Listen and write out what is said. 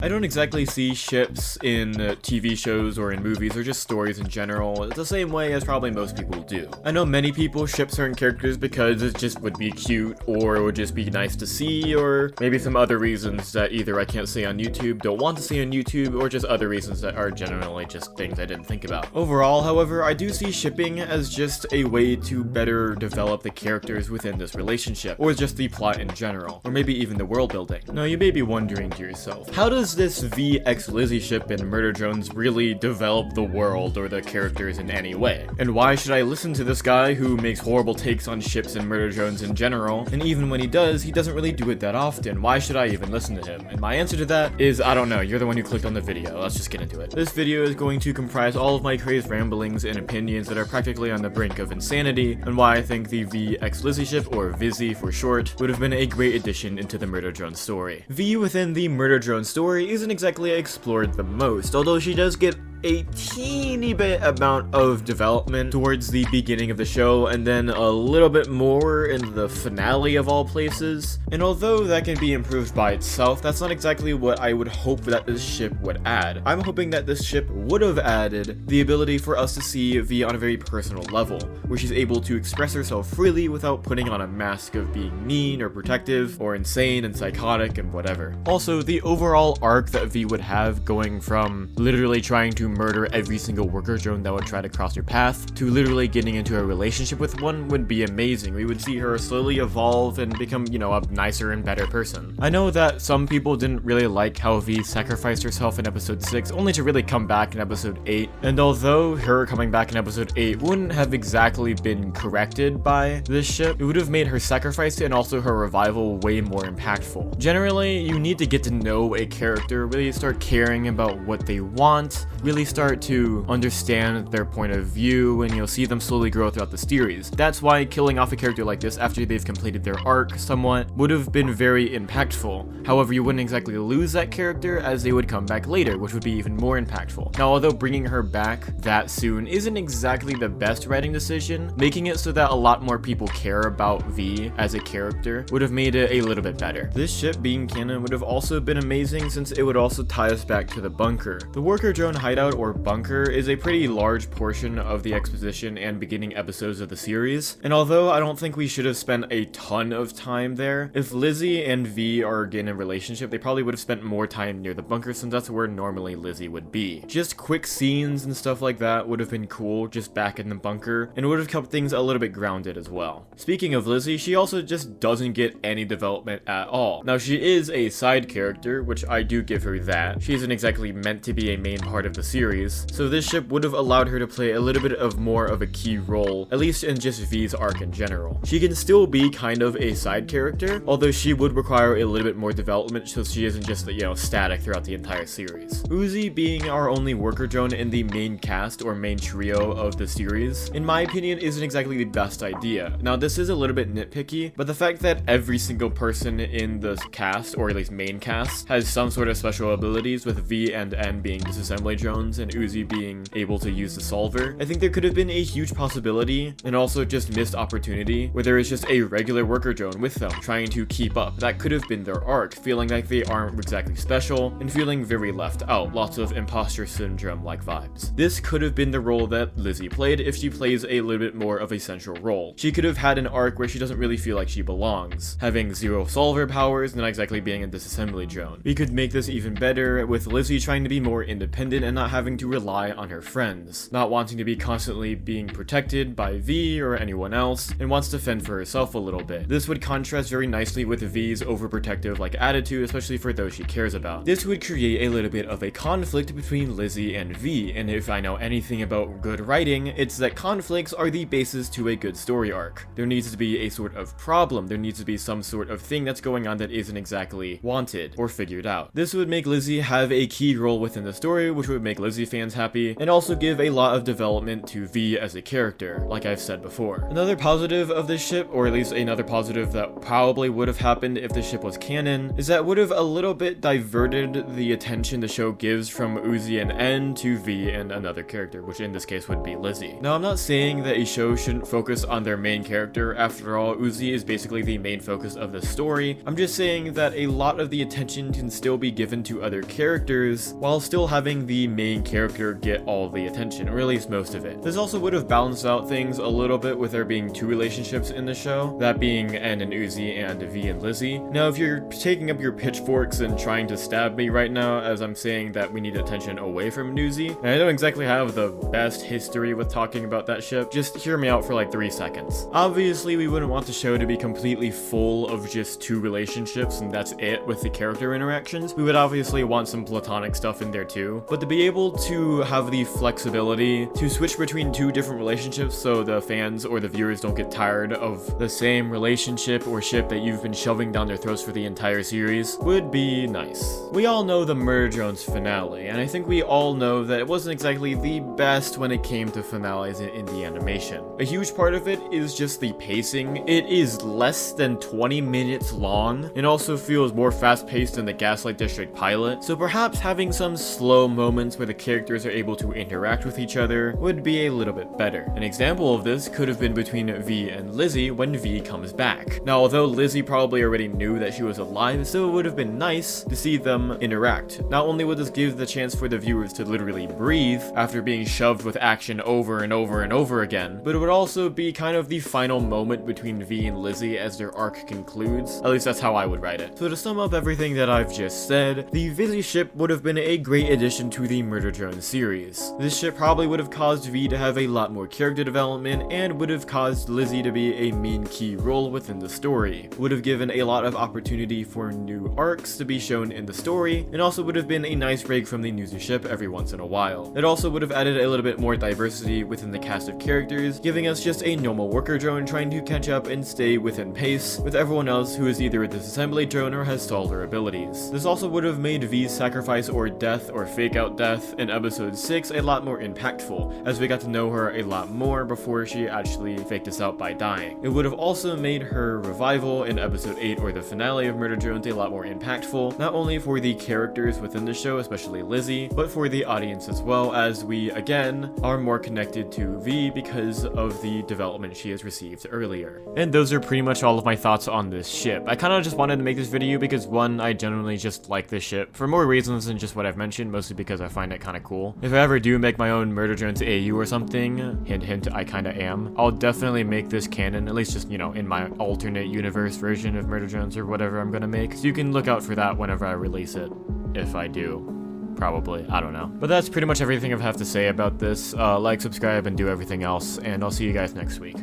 I don't exactly see ships in TV shows or in movies or just stories in general the same way as probably most people do. I know many people ship certain characters because it just would be cute, or it would just be nice to see, or maybe some other reasons that either I can't see on YouTube, don't want to see on YouTube, or just other reasons that are generally just things I didn't think about. Overall, however, I do see shipping as just a way to better develop the characters within this relationship, or just the plot in general, or maybe even the world building. Now, you may be wondering to yourself, how does this V x Lizzy ship in Murder Drones really develop the world or the characters in any way? And why should I listen to this guy who makes horrible takes on ships and Murder Drones in general, and even when he doesn't really do it that often? Why should I even listen to him? And my answer to that is, I don't know, you're the one who clicked on the video, let's just get into it. This video is going to comprise all of my crazed ramblings and opinions that are practically on the brink of insanity, and why I think the V x Lizzy ship, or Vizzy for short, would have been a great addition into the Murder Drone story. V within the Murder Drone story isn't exactly explored the most, although she does get a teeny bit amount of development towards the beginning of the show, and then a little bit more in the finale of all places. And although that can be improved by itself, that's not exactly what I would hope that this ship would add. I'm hoping that this ship would have added the ability for us to see V on a very personal level, where she's able to express herself freely without putting on a mask of being mean or protective or insane and psychotic and whatever. Also, the overall arc that V would have, going from literally trying to murder every single worker drone that would try to cross her path to literally getting into a relationship with one, would be amazing. We would see her slowly evolve and become, a nicer and better person. I know that some people didn't really like how V sacrificed herself in episode 6 only to really come back in episode 8, and although her coming back in episode 8 wouldn't have exactly been corrected by this ship, it would have made her sacrifice and also her revival way more impactful. Generally, you need to get to know a character, really start caring about what they want, really start to understand their point of view, and you'll see them slowly grow throughout the series. That's why killing off a character like this after they've completed their arc somewhat would have been very impactful. However, you wouldn't exactly lose that character, as they would come back later, which would be even more impactful. Now, although bringing her back that soon isn't exactly the best writing decision, making it so that a lot more people care about V as a character would have made it a little bit better. This ship being canon would have also been amazing, since it would also tie us back to the bunker. The worker drone hideout, or bunker, is a pretty large portion of the exposition and beginning episodes of the series, and although I don't think we should have spent a ton of time there, if Lizzy and V are again in a relationship, they probably would have spent more time near the bunker, since that's where normally Lizzy would be. Just quick scenes and stuff like that would have been cool just back in the bunker, and would have kept things a little bit grounded as well. Speaking of Lizzy, she also just doesn't get any development at all. Now, she is a side character, which I do give her that. She isn't exactly meant to be a main part of the series, so this ship would have allowed her to play a little bit of more of a key role, at least in just V's arc in general. She can still be kind of a side character, although she would require a little bit more development, so she isn't just, static throughout the entire series. Uzi being our only worker drone in the main cast or main trio of the series, in my opinion, isn't exactly the best idea. Now, this is a little bit nitpicky, but the fact that every single person in the cast, or at least main cast, has some sort of special abilities, with V and N being disassembly drones and Uzi being able to use the solver, I think there could have been a huge possibility, and also just missed opportunity, where there is just a regular worker drone with them trying to keep up. That could have been their arc, feeling like they aren't exactly special and feeling very left out, lots of imposter syndrome like vibes. This could have been the role that Lizzy played if she plays a little bit more of a central role. She could have had an arc where she doesn't really feel like she belongs, having zero solver powers and not exactly being a disassembly drone. We could make this even better with Lizzy trying to be more independent and not having to rely on her friends, not wanting to be constantly being protected by V or anyone else, and wants to fend for herself a little bit. This would contrast very nicely with V's overprotective attitude, especially for those she cares about. This would create a little bit of a conflict between Lizzy and V, and if I know anything about good writing, it's that conflicts are the basis to a good story arc. There needs to be a sort of problem, there needs to be some sort of thing that's going on that isn't exactly wanted or figured out. This would make Lizzy have a key role within the story, which would make make Lizzy fans happy, and also give a lot of development to V as a character, like I've said before. Another positive of this ship, or at least another positive that probably would have happened if the ship was canon, is that it would have a little bit diverted the attention the show gives from Uzi and N to V and another character, which in this case would be Lizzy. Now, I'm not saying that a show shouldn't focus on their main character. After all, Uzi is basically the main focus of the story. I'm just saying that a lot of the attention can still be given to other characters while still having the main character get all the attention, or at least most of it. This also would have balanced out things a little bit with there being two relationships in the show, that being N and Uzi and V and Lizzy. Now, if you're taking up your pitchforks and trying to stab me right now as I'm saying that we need attention away from Uzi, and I don't exactly have the best history with talking about that ship, just hear me out for like 3 seconds. Obviously, we wouldn't want the show to be completely full of just two relationships and that's it with the character interactions. We would obviously want some platonic stuff in there too, but to be able to have the flexibility to switch between two different relationships so the fans or the viewers don't get tired of the same relationship or ship that you've been shoving down their throats for the entire series would be nice. We all know the Murder Drones finale, and I think we all know that it wasn't exactly the best when it came to finales in the animation. A huge part of it is just the pacing. It is less than 20 minutes long and also feels more fast-paced than the Gaslight District pilot, so perhaps having some slow moments where the characters are able to interact with each other would be a little bit better. An example of this could have been between V and Lizzy when V comes back. Now, although Lizzy probably already knew that she was alive, still it would have been nice to see them interact. Not only would this give the chance for the viewers to literally breathe after being shoved with action over and over and over again, but it would also be kind of the final moment between V and Lizzy as their arc concludes. At least that's how I would write it. So to sum up everything that I've just said, the Lizzy ship would have been a great addition to the Murder Drone series. This ship probably would have caused V to have a lot more character development and would have caused Lizzy to be a main key role within the story. It would have given a lot of opportunity for new arcs to be shown in the story, and also would have been a nice break from the Uzi ship every once in a while. It also would have added a little bit more diversity within the cast of characters, giving us just a normal worker drone trying to catch up and stay within pace with everyone else who is either a disassembly drone or has stalled their abilities. This also would have made V's sacrifice or death or fake out death in episode 6 a lot more impactful, as we got to know her a lot more before she actually faked us out by dying. It would have also made her revival in episode 8 or the finale of Murder Drones a lot more impactful, not only for the characters within the show, especially Lizzy, but for the audience as well, as we again are more connected to V because of the development she has received earlier. And those are pretty much all of my thoughts on this ship. I kind of just wanted to make this video because one, I genuinely just like this ship for more reasons than just what I've mentioned, mostly because I find it kind of cool. If I ever do make my own Murder Drones AU or something, hint hint, I kind of am, I'll definitely make this canon, at least just, you know, in my alternate universe version of Murder Drones or whatever I'm gonna make. So you can look out for that whenever I release it, if I do. Probably, I don't know. But that's pretty much everything I have to say about this. Like, subscribe, and do everything else, and I'll see you guys next week.